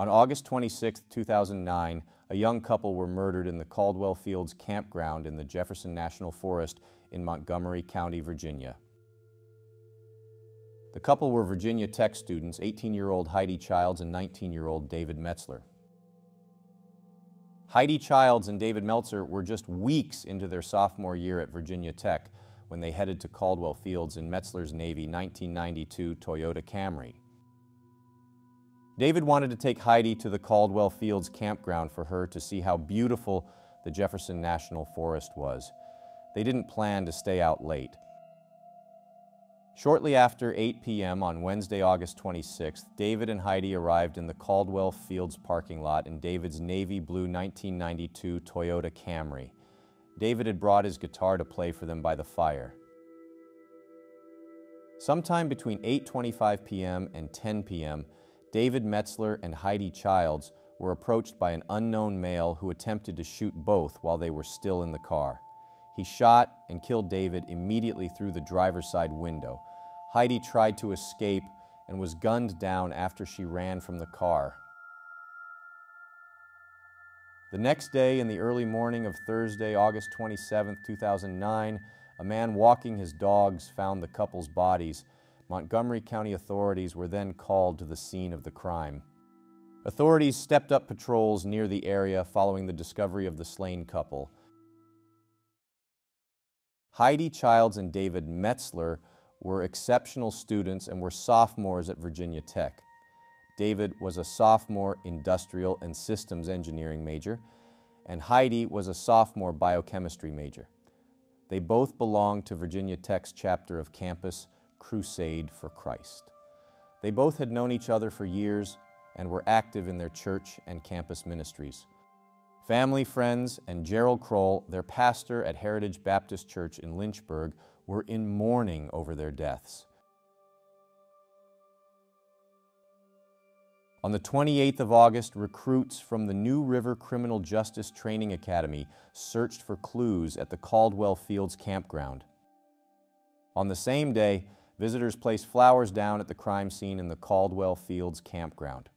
On August 26, 2009, a young couple were murdered in the Caldwell Fields campground in the Jefferson National Forest in Montgomery County, Virginia. The couple were Virginia Tech students, 18-year-old Heidi Childs and 19-year-old David Metzler. Heidi Childs and David Metzler were just weeks into their sophomore year at Virginia Tech when they headed to Caldwell Fields in Metzler's Navy 1992 Toyota Camry. David wanted to take Heidi to the Caldwell Fields campground for her to see how beautiful the Jefferson National Forest was. They didn't plan to stay out late. Shortly after 8 p.m. on Wednesday, August 26th, David and Heidi arrived in the Caldwell Fields parking lot in David's navy blue 1992 Toyota Camry. David had brought his guitar to play for them by the fire. Sometime between 8:25 p.m. and 10 p.m., David Metzler and Heidi Childs were approached by an unknown male who attempted to shoot both while they were still in the car. He shot and killed David immediately through the driver's side window. Heidi tried to escape and was gunned down after she ran from the car. The next day, in the early morning of Thursday, August 27, 2009, a man walking his dogs found the couple's bodies. Montgomery County authorities were then called to the scene of the crime. Authorities stepped up patrols near the area following the discovery of the slain couple. Heidi Childs and David Metzler were exceptional students and were sophomores at Virginia Tech. David was a sophomore industrial and systems engineering major, and Heidi was a sophomore biochemistry major. They both belonged to Virginia Tech's chapter of Campus Crusade for Christ. They both had known each other for years and were active in their church and campus ministries. Family, friends, and Gerald Kroll, their pastor at Heritage Baptist Church in Lynchburg, were in mourning over their deaths. On the 28th of August, recruits from the New River Criminal Justice Training Academy searched for clues at the Caldwell Fields campground. On the same day, visitors placed flowers down at the crime scene in the Caldwell Fields campground.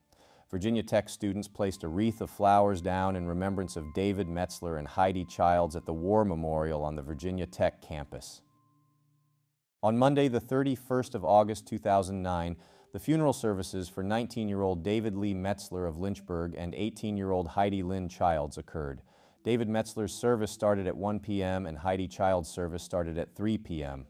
Virginia Tech students placed a wreath of flowers down in remembrance of David Metzler and Heidi Childs at the War Memorial on the Virginia Tech campus. On Monday, the 31st of August 2009, the funeral services for 19-year-old David Lee Metzler of Lynchburg and 18-year-old Heidi Lynn Childs occurred. David Metzler's service started at 1 p.m. and Heidi Childs' service started at 3 p.m.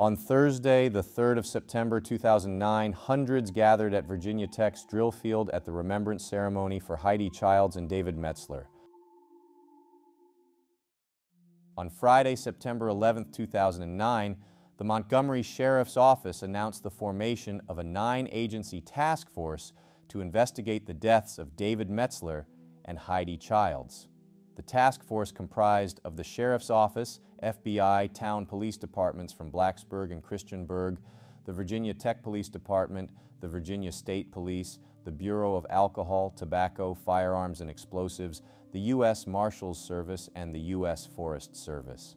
On Thursday, the 3rd of September 2009, hundreds gathered at Virginia Tech's drill field at the remembrance ceremony for Heidi Childs and David Metzler. On Friday, September 11, 2009, the Montgomery Sheriff's Office announced the formation of a 9-agency task force to investigate the deaths of David Metzler and Heidi Childs. The task force comprised of the Sheriff's Office, FBI, town police departments from Blacksburg and Christiansburg, the Virginia Tech Police Department, the Virginia State Police, the Bureau of Alcohol, Tobacco, Firearms, and Explosives, the U.S. Marshals Service, and the U.S. Forest Service.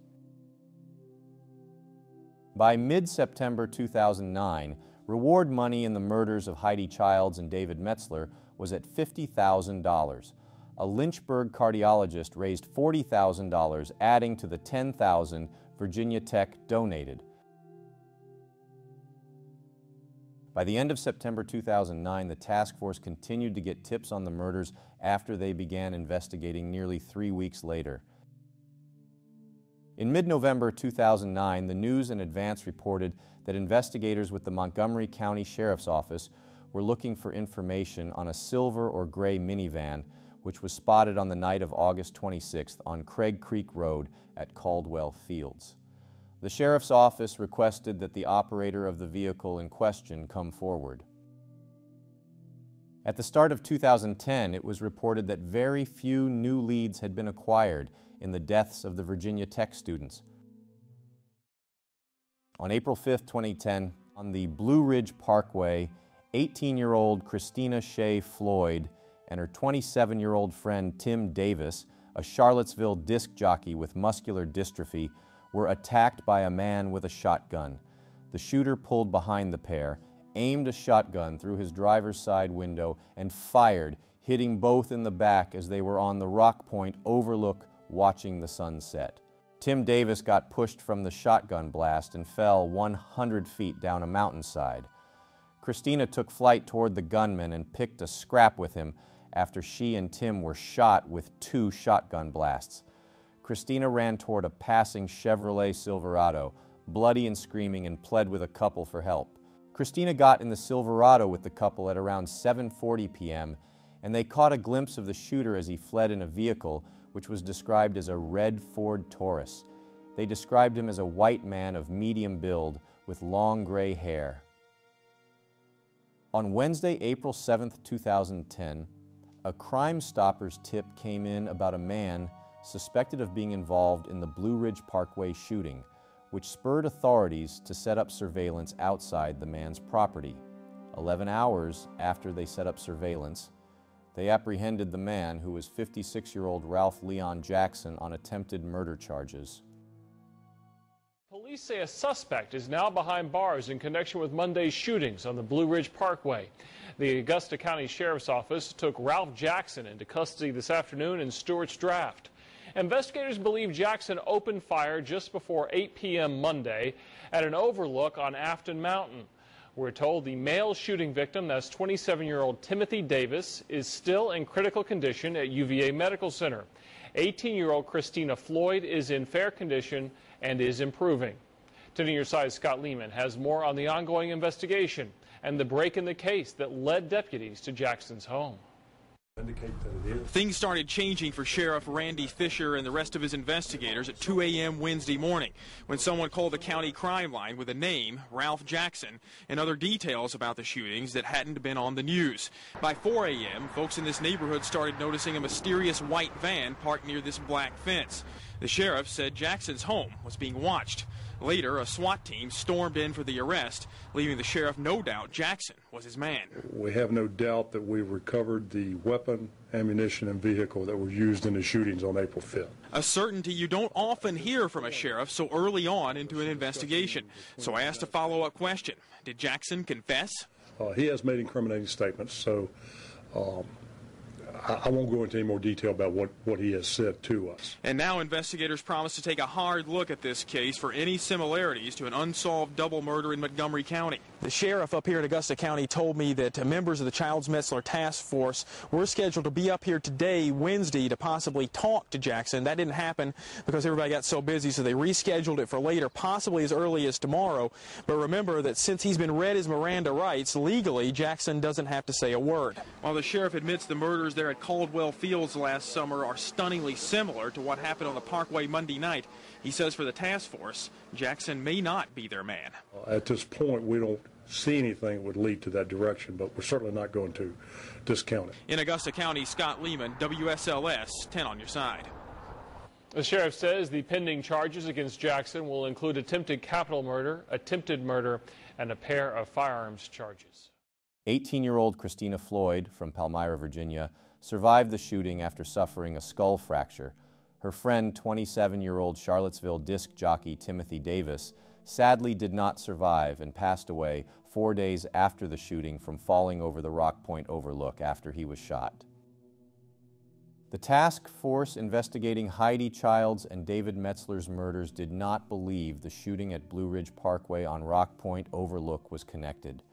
By mid-September 2009, reward money in the murders of Heidi Childs and David Metzler was at $50,000. A Lynchburg cardiologist raised $40,000, adding to the $10,000 Virginia Tech donated. By the end of September 2009, the task force continued to get tips on the murders after they began investigating nearly 3 weeks later. In mid-November 2009, the News and Advance reported that investigators with the Montgomery County Sheriff's Office were looking for information on a silver or gray minivan which was spotted on the night of August 26th on Craig Creek Road at Caldwell Fields. The Sheriff's Office requested that the operator of the vehicle in question come forward. At the start of 2010, it was reported that very few new leads had been acquired in the deaths of the Virginia Tech students. On April 5, 2010, on the Blue Ridge Parkway, 18-year-old Christina Shea Floyd and her 27-year-old friend Tim Davis, a Charlottesville disc jockey with muscular dystrophy, were attacked by a man with a shotgun. The shooter pulled behind the pair, aimed a shotgun through his driver's side window and fired, hitting both in the back as they were on the Rock Point overlook watching the sun set. Tim Davis got pushed from the shotgun blast and fell 100 feet down a mountainside. Christina took flight toward the gunman and picked a scrap with him after she and Tim were shot with 2 shotgun blasts. Christina ran toward a passing Chevrolet Silverado, bloody and screaming, and pled with a couple for help. Christina got in the Silverado with the couple at around 7:40 p.m., and they caught a glimpse of the shooter as he fled in a vehicle which was described as a red Ford Taurus. They described him as a white man of medium build with long gray hair. On Wednesday, April 7, 2010, a Crime Stoppers tip came in about a man suspected of being involved in the Blue Ridge Parkway shooting, which spurred authorities to set up surveillance outside the man's property. 11 hours after they set up surveillance, they apprehended the man, who was 56-year-old Ralph Leon Jackson, on attempted murder charges. Police say a suspect is now behind bars in connection with Monday's shootings on the Blue Ridge Parkway. The Augusta County Sheriff's Office took Ralph Jackson into custody this afternoon in Stewart's Draft. Investigators believe Jackson opened fire just before 8 p.m. Monday at an overlook on Afton Mountain. We're told the male shooting victim, that's 27-year-old Timothy Davis, is still in critical condition at UVA Medical Center. 18-year-old Christina Floyd is in fair condition and is improving. 10 News Side's Scott Lehman has more on the ongoing investigation and the break in the case that led deputies to Jackson's home. Things started changing for Sheriff Randy Fisher and the rest of his investigators at 2 a.m. Wednesday morning when someone called the county crime line with a name, Ralph Jackson, and other details about the shootings that hadn't been on the news. By 4 a.m., folks in this neighborhood started noticing a mysterious white van parked near this black fence. The sheriff said Jackson's home was being watched. Later, a SWAT team stormed in for the arrest, leaving the sheriff no doubt Jackson was his man. We have no doubt that we recovered the weapon, ammunition, and vehicle that were used in the shootings on April 5th. A certainty you don't often hear from a sheriff so early on into an investigation. So I asked a follow-up question. Did Jackson confess? He has made incriminating statements, so I won't go into any more detail about what he has said to us. And now investigators promise to take a hard look at this case for any similarities to an unsolved double murder in Montgomery County. The sheriff up here in Augusta County told me that members of the Childs Metzler Task Force were scheduled to be up here today, Wednesday, to possibly talk to Jackson. That didn't happen because everybody got so busy, so they rescheduled it for later, possibly as early as tomorrow. But remember that since he's been read his Miranda rights, legally, Jackson doesn't have to say a word. While the sheriff admits the murders there at Caldwell Fields last summer are stunningly similar to what happened on the Parkway Monday night, he says for the task force, Jackson may not be their man. At this point, we don't see anything that would lead to that direction, but we're certainly not going to discount it. In Augusta County, Scott Lehman, WSLS, 10 on your side. The sheriff says the pending charges against Jackson will include attempted capital murder, attempted murder, and a pair of firearms charges. 18-year-old Christina Floyd from Palmyra, Virginia, survived the shooting after suffering a skull fracture. Her friend, 27-year-old Charlottesville disc jockey Timothy Davis, sadly did not survive and passed away 4 days after the shooting from falling over the Rock Point overlook after he was shot. The task force investigating Heidi Childs and David Metzler's murders did not believe the shooting at Blue Ridge Parkway on Rock Point overlook was connected.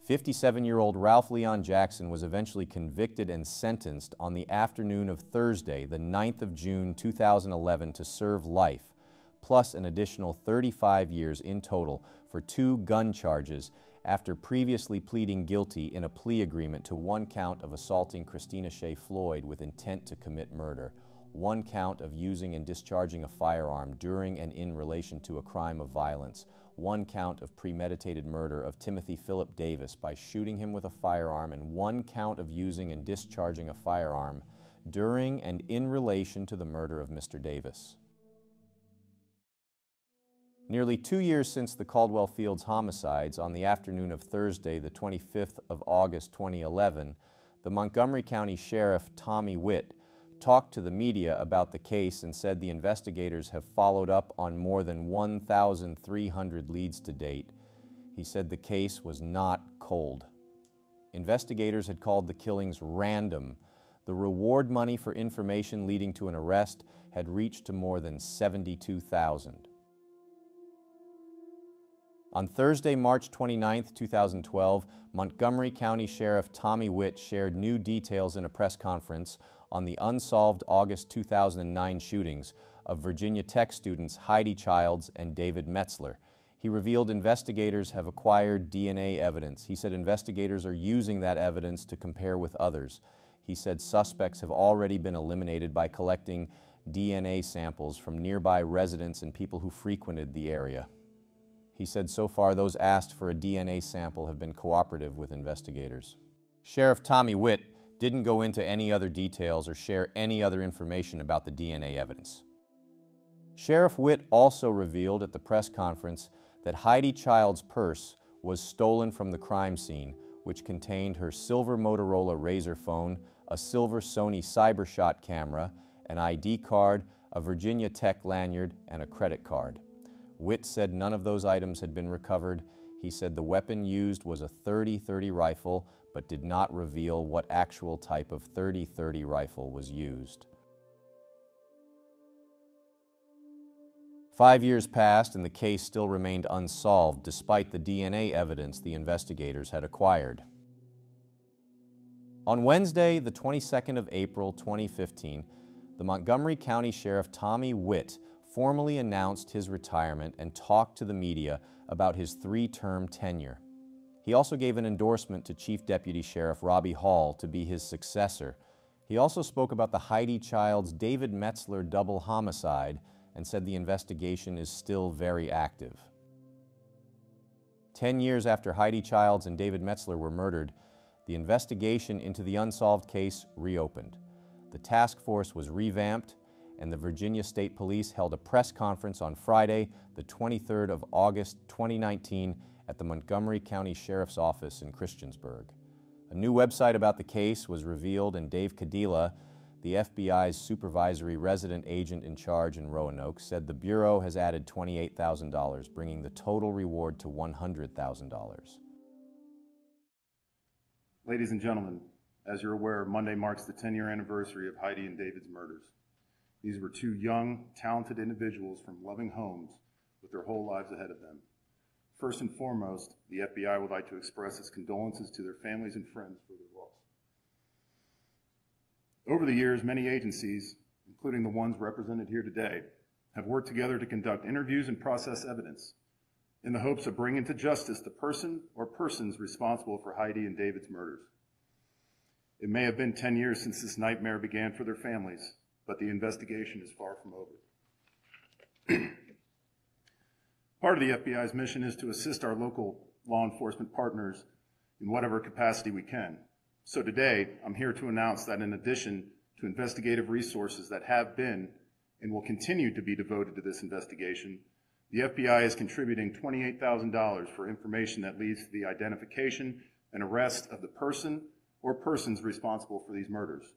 57-year-old Ralph Leon Jackson was eventually convicted and sentenced on the afternoon of Thursday, the 9th of June 2011, to serve life, plus an additional 35 years in total for 2 gun charges after previously pleading guilty in a plea agreement to 1 count of assaulting Christina Shea Floyd with intent to commit murder, 1 count of using and discharging a firearm during and in relation to a crime of violence, 1 count of premeditated murder of Timothy Philip Davis by shooting him with a firearm, and 1 count of using and discharging a firearm during and in relation to the murder of Mr. Davis. Nearly 2 years since the Caldwell Fields homicides, on the afternoon of Thursday, the 25th of August 2011, the Montgomery County Sheriff Tommy Witt talked to the media about the case and said the investigators have followed up on more than 1,300 leads to date. He said the case was not cold. Investigators had called the killings random. The reward money for information leading to an arrest had reached to more than $72,000. On Thursday, March 29, 2012, Montgomery County Sheriff Tommy Witt shared new details in a press conference on the unsolved August 2009 shootings of Virginia Tech students Heidi Childs and David Metzler. He revealed investigators have acquired DNA evidence. He said investigators are using that evidence to compare with others. He said suspects have already been eliminated by collecting DNA samples from nearby residents and people who frequented the area. He said so far those asked for a DNA sample have been cooperative with investigators. Sheriff Tommy Witt didn't go into any other details or share any other information about the DNA evidence. Sheriff Witt also revealed at the press conference that Heidi Child's purse was stolen from the crime scene, which contained her silver Motorola Razr phone, a silver Sony CyberShot camera, an ID card, a Virginia Tech lanyard, and a credit card. Witt said none of those items had been recovered. He said the weapon used was a .30-30 rifle, but did not reveal what actual type of .30-30 rifle was used. 5 years passed and the case still remained unsolved despite the DNA evidence the investigators had acquired. On Wednesday, the 22nd of April, 2015, the Montgomery County Sheriff Tommy Witt formally announced his retirement and talked to the media about his 3-term tenure. He also gave an endorsement to Chief Deputy Sheriff Robbie Hall to be his successor. He also spoke about the Heidi Child's David Metzler double homicide and said the investigation is still very active. 10 years after Heidi Childs and David Metzler were murdered, the investigation into the unsolved case reopened. The task force was revamped, and the Virginia State Police held a press conference on Friday, the 23rd of August, 2019, at the Montgomery County Sheriff's Office in Christiansburg. A new website about the case was revealed, and Dave Cadilla, the FBI's supervisory resident agent in charge in Roanoke, said the Bureau has added $28,000, bringing the total reward to $100,000. Ladies and gentlemen, as you're aware, Monday marks the 10-year anniversary of Heidi and David's murders. These were two young, talented individuals from loving homes with their whole lives ahead of them. First and foremost, the FBI would like to express its condolences to their families and friends for their loss. Over the years, many agencies, including the ones represented here today, have worked together to conduct interviews and process evidence in the hopes of bringing to justice the person or persons responsible for Heidi and David's murders. It may have been 10 years since this nightmare began for their families, but the investigation is far from over. Part of the FBI's mission is to assist our local law enforcement partners in whatever capacity we can. So today, I'm here to announce that in addition to investigative resources that have been and will continue to be devoted to this investigation, the FBI is contributing $28,000 for information that leads to the identification and arrest of the person or persons responsible for these murders.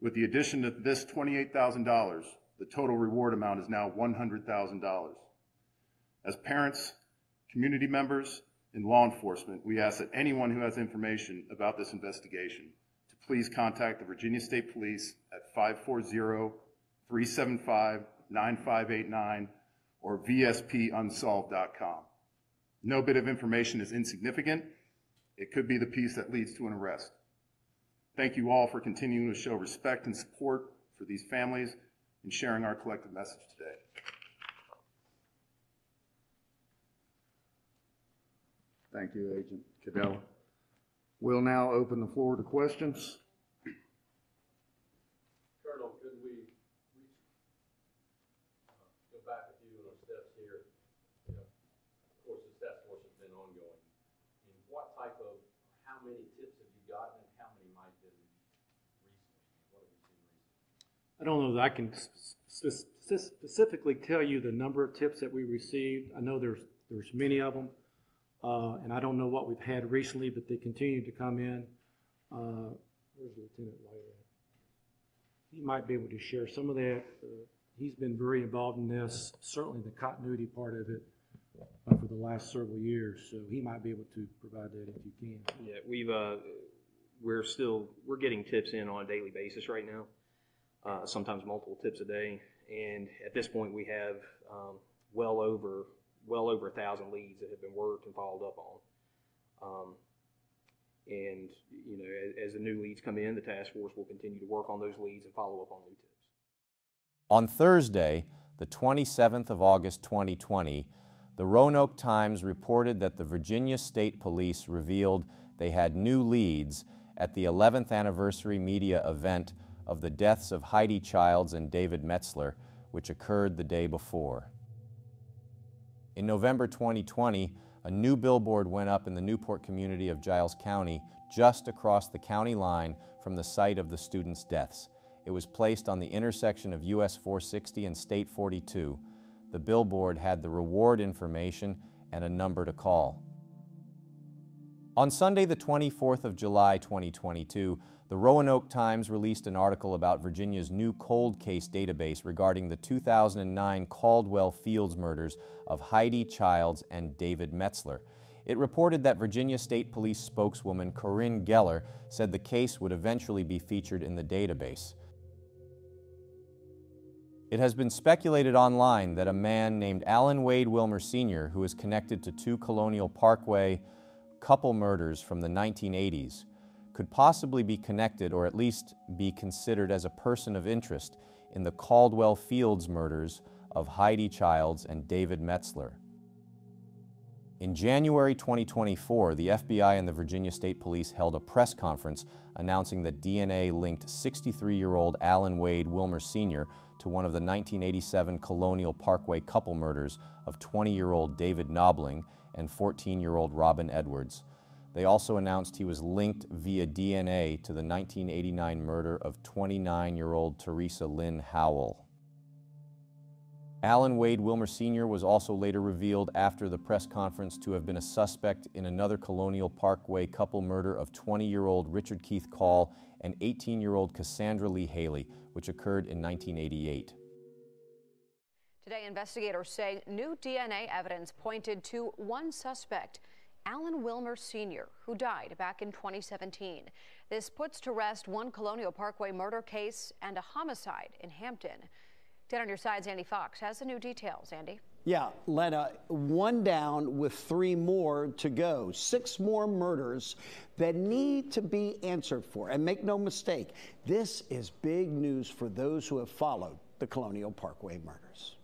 With the addition of this $28,000, the total reward amount is now $100,000. As parents, community members, and law enforcement, we ask that anyone who has information about this investigation to please contact the Virginia State Police at 540-375-9589 or vspunsolved.com. No bit of information is insignificant. It could be the piece that leads to an arrest. Thank you all for continuing to show respect and support for these families and sharing our collective message today. Thank you, Agent Cadella. We'll now open the floor to questions. Colonel, could we go back a few little steps here? You know, of course, this task force has been ongoing. And what type of, how many tips have you gotten, and how many might have been recently? What have you seen recently? I don't know that I can specifically tell you the number of tips that we received. I know there's many of them. And I don't know what we've had recently, but they continue to come in. Where's Lieutenant White at? He might be able to share some of that. He's been very involved in this, certainly the continuity part of it. for the last several years, so he might be able to provide that if you can. Yeah, we're getting tips in on a daily basis right now, sometimes multiple tips a day, and at this point we have well over 1,000 leads that have been worked and followed up on. And you know, as the new leads come in, the task force will continue to work on those leads and follow up on new tips. On Thursday, the 27th of August 2020, the Roanoke Times reported that the Virginia State Police revealed they had new leads at the 11th anniversary media event of the deaths of Heidi Childs and David Metzler, which occurred the day before. In November 2020, a new billboard went up in the Newport community of Giles County, just across the county line from the site of the students' deaths. It was placed on the intersection of US 460 and State 42. The billboard had the reward information and a number to call. On Sunday, the 24th of July, 2022, the Roanoke Times released an article about Virginia's new cold case database regarding the 2009 Caldwell Fields murders of Heidi Childs and David Metzler. It reported that Virginia State Police spokeswoman Corinne Geller said the case would eventually be featured in the database. It has been speculated online that a man named Alan Wade Wilmer Sr., who is connected to 2 Colonial Parkway couple murders from the 1980s, could possibly be connected or at least be considered as a person of interest in the Caldwell Fields murders of Heidi Childs and David Metzler. In January 2024, the FBI and the Virginia State Police held a press conference announcing that DNA linked 63-year-old Alan Wade Wilmer Sr. to one of the 1987 Colonial Parkway couple murders of 20-year-old David Knobling and 14-year-old Robin Edwards. They also announced he was linked via DNA to the 1989 murder of 29-year-old Teresa Lynn Howell. Alan Wade Wilmer Sr. was also later revealed after the press conference to have been a suspect in another Colonial Parkway couple murder of 20-year-old Richard Keith Call and 18-year-old Cassandra Lee Haley, which occurred in 1988. Today, investigators say new DNA evidence pointed to one suspect, Alan Wilmer Sr., who died back in 2017. This puts to rest one Colonial Parkway murder case and a homicide in Hampton. 10 on your side's Andy Fox has the new details. Andy? Yeah, Lena, one down with 3 more to go. 6 more murders that need to be answered for. And make no mistake, this is big news for those who have followed the Colonial Parkway murders.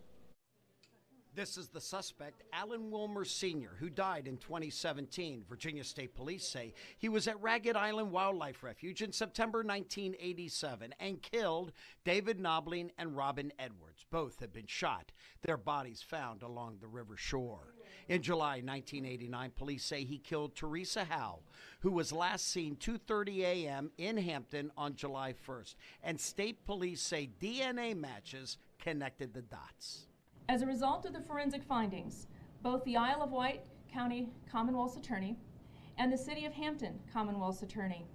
This is the suspect, Alan Wilmer Sr., who died in 2017. Virginia State Police say he was at Ragged Island Wildlife Refuge in September 1987 and killed David Knobling and Robin Edwards. Both had been shot, their bodies found along the river shore. In July 1989, police say he killed Teresa Howell, who was last seen 2:30 a.m. in Hampton on July 1st. And state police say DNA matches connected the dots. As a result of the forensic findings, both the Isle of Wight County Commonwealth's Attorney and the City of Hampton Commonwealth's Attorney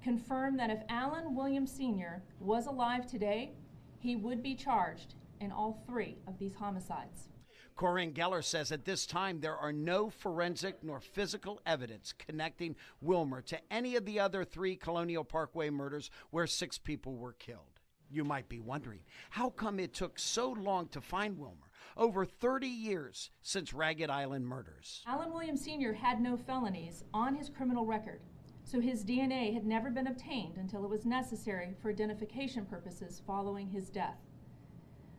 confirmed that if Alan Williams Sr. was alive today, he would be charged in all 3 of these homicides. Corinne Geller says at this time there are no forensic nor physical evidence connecting Wilmer to any of the other 3 Colonial Parkway murders where 6 people were killed. You might be wondering, how come it took so long to find Wilmer? Over 30 years since Ragged Island murders. Alan Williams Sr. had no felonies on his criminal record, so his DNA had never been obtained until it was necessary for identification purposes following his death.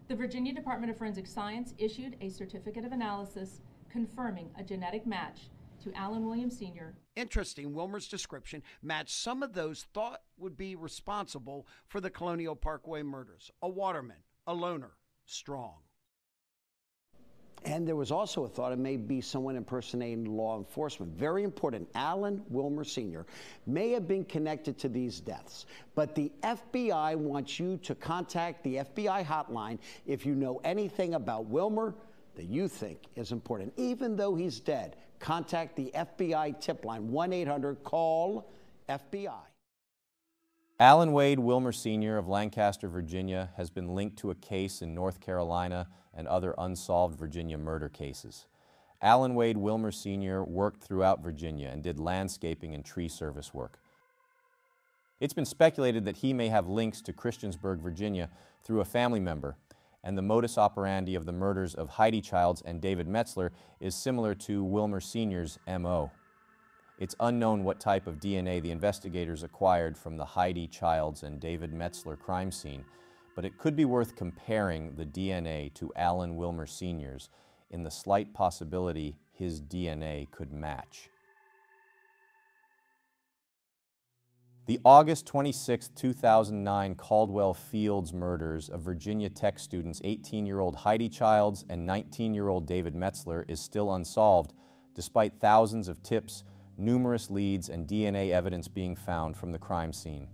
The Virginia Department of Forensic Science issued a certificate of analysis confirming a genetic match to Alan Williams Sr. Interesting, Wilmer's description matched some of those thought would be responsible for the Colonial Parkway murders. A waterman, a loner, strong. And there was also a thought it may be someone impersonating law enforcement. Very important, Alan Wilmer Sr. may have been connected to these deaths, but the FBI wants you to contact the FBI hotline if you know anything about Wilmer that you think is important. Even though he's dead, contact the FBI tip line, 1-800-CALL-FBI. Alan Wade Wilmer Sr. of Lancaster, Virginia, has been linked to a case in North Carolina and other unsolved Virginia murder cases. Alan Wade Wilmer Sr. worked throughout Virginia and did landscaping and tree service work. It's been speculated that he may have links to Christiansburg, Virginia through a family member, and the modus operandi of the murders of Heidi Childs and David Metzler is similar to Wilmer Sr.'s M.O. It's unknown what type of DNA the investigators acquired from the Heidi Childs and David Metzler crime scene, but it could be worth comparing the DNA to Alan Wilmer Sr.'s in the slight possibility his DNA could match. The August 26, 2009 Caldwell Fields murders of Virginia Tech students 18-year-old Heidi Childs and 19-year-old David Metzler is still unsolved, despite thousands of tips, numerous leads, and DNA evidence being found from the crime scene.